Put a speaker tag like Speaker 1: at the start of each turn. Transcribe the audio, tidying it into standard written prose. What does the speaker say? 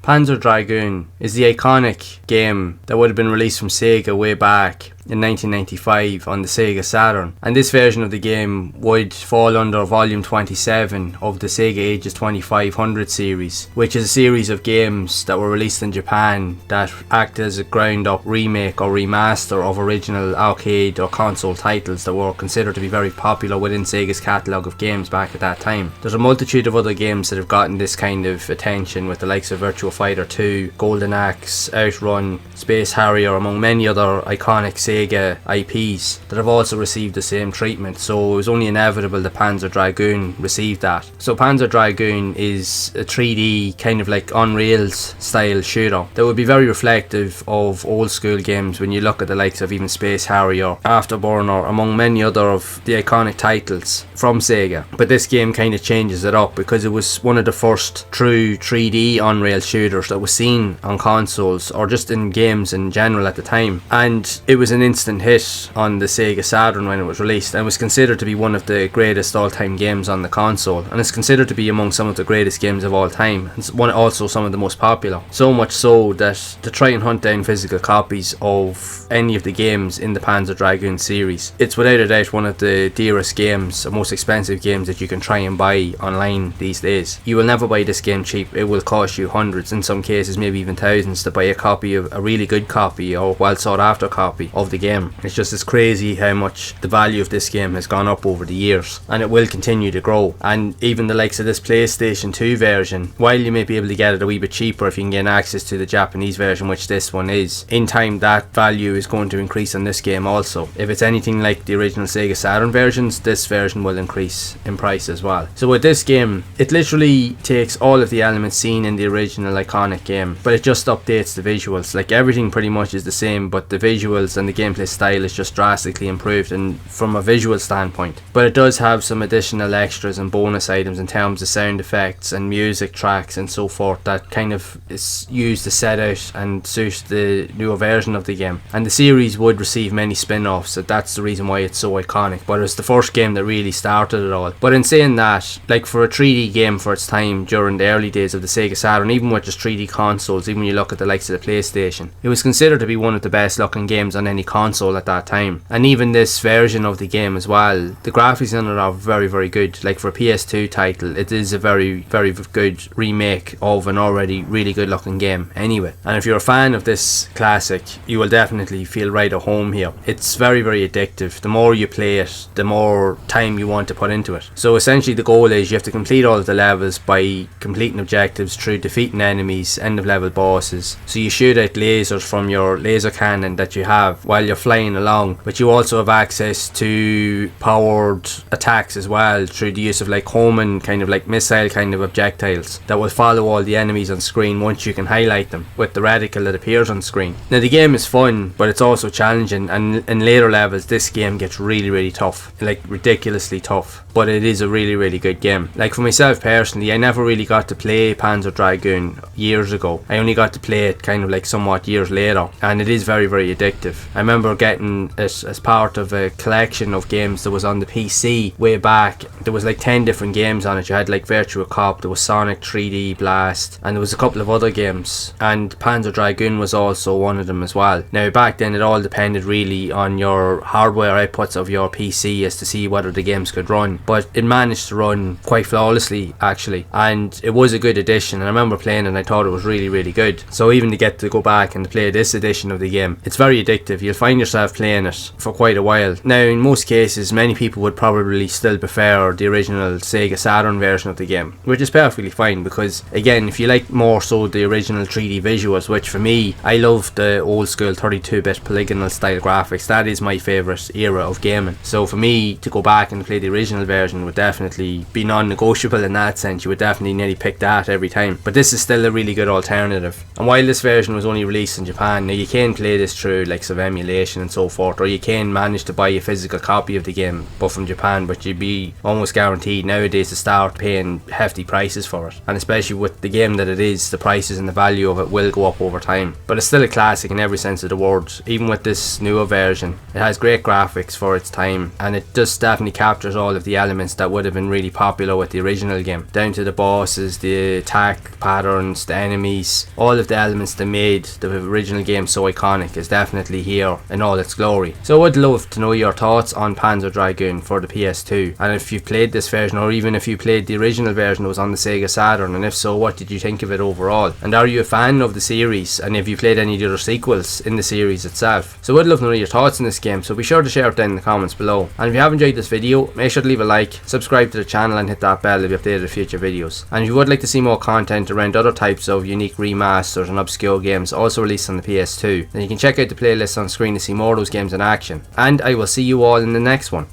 Speaker 1: Panzer Dragoon is the iconic game that would have been released from SEGA way back in 1995 on the SEGA Saturn, and this version of the game would fall under volume 27 of the SEGA Ages 2500 series, which is a series of games that were released in Japan that act as a ground up remake or remaster of original arcade or console titles that were considered to be very popular within SEGA's catalogue of games back at that time. There's a multitude of other games that have gotten this kind of attention, with the likes of Virtua Fighter 2, Golden Axe, Outrun, Space Harrier, among many other iconic SEGA IPs that have also received the same treatment, so it was only inevitable that Panzer Dragoon received that. So Panzer Dragoon is a 3D kind of like Unreal's style shooter that would be very reflective of old school games when you look at the likes of even Space Harrier, Afterburner, among many other of the iconic titles from SEGA. But this game kind of changes it up because it was one of the first true 3D Unreal shooters that was seen on consoles or just in games in general at the time, and it was an instant hit on the SEGA Saturn when it was released, and was considered to be one of the greatest all-time games on the console, and it's considered to be among some of the greatest games of all time, and also some of the most popular, so much so that to try and hunt down physical copies of any of the games in the Panzer Dragoon series, it's without a doubt one of the dearest games, or most expensive games that you can try and buy online these days. You will never buy this game cheap. It will cost you hundreds, in some cases maybe even thousands, to buy a copy of a really good copy or well sought after copy of the game. It's just as crazy how much the value of this game has gone up over the years, and it will continue to grow. And even the likes of this PlayStation 2 version, while you may be able to get it a wee bit cheaper if you can gain access to the Japanese version, which this one is, in time that value is going to increase on this game also. If it's anything like the original Sega Saturn versions, this version will increase in price as well. So with this game, it literally takes all of the elements seen in the original iconic game, but it just updates the visuals. Like, everything pretty much is the same, but the visuals and the gameplay style is just drastically improved and from a visual standpoint. But it does have some additional extras and bonus items in terms of sound effects and music tracks and so forth that kind of is used to set out and suit the newer version of the game. And the series would receive many spin-offs, so that's the reason why it's so iconic, but it's the first game that really started it all. But in saying that, like, for a 3D game for its time during the early days of the Sega Saturn, even with just 3D consoles, even when you look at the likes of the PlayStation, it was considered to be one of the best looking games on any console at that time. And even this version of the game as well, the graphics in it are very, very good. Like, for a PS2 title, it is a very, very good remake of an already really good looking game anyway. And if you're a fan of this classic, you will definitely feel right at home here. It's very, very addictive. The more you play it, the more time you want to put into it. So essentially the goal is you have to complete all of the levels by completing objectives through defeating enemies, end of level bosses. So you shoot out lasers from your laser cannon that you have while you're flying along, but you also have access to powered attacks as well through the use of like homing kind of like missile kind of projectiles that will follow all the enemies on screen once you can highlight them with the reticle that appears on screen. Now the game is fun, but it's also challenging, and in later levels this game gets really, really tough, like ridiculously tough. But it is a really, really good game. Like, for myself personally, I never really got to play Panzer Dragoon years ago. I only got to play it kind of like somewhat years later, and it is very, very addictive. I remember getting it as part of a collection of games that was on the PC way back. There was like 10 different games on it. You had like Virtua Cop, there was Sonic 3D Blast, and there was a couple of other games, and Panzer Dragoon was also one of them as well. Now back then it all depended really on your hardware outputs of your PC as to see whether the games could run, but it managed to run quite flawlessly actually, and it was a good addition. And I remember playing it and I thought it was really, really good. So even to get to go back and play this edition of the game, it's very addictive. You'll find yourself playing it for quite a while. Now in most cases many people would probably still prefer the original Sega Saturn version of the game, which is perfectly fine, because again, if you like more so the original 3D visuals, which for me, I love the old school 32-bit polygonal style graphics. That is my favourite era of gaming. So for me to go back and play the original version would definitely be non-negotiable in that sense. You would definitely nearly pick that every time. But this is still a really good alternative. And while this version was only released in Japan, now you can play this through likes of emulation emulation and so forth, or you can manage to buy a physical copy of the game but from Japan, but you'd be almost guaranteed nowadays to start paying hefty prices for it. And especially with the game that it is, the prices and the value of it will go up over time. But it's still a classic in every sense of the word. Even with this newer version, it has great graphics for its time, and it just definitely captures all of the elements that would have been really popular with the original game, down to the bosses, the attack patterns, the enemies. All of the elements that made the original game so iconic is definitely here in all its glory. So I would love to know your thoughts on Panzer Dragoon for the PS2, and if you've played this version, or even if you played the original version that was on the Sega Saturn, and if so, what did you think of it overall? And are you a fan of the series, and have you played any of the other sequels in the series itself? So I would love to know your thoughts on this game, so be sure to share it down in the comments below. And if you have enjoyed this video, make sure to leave a like, subscribe to the channel and hit that bell to be updated with future videos. And if you would like to see more content around other types of unique remasters and obscure games also released on the PS2, then you can check out the playlist on screen to see more of those games in action. And I will see you all in the next one.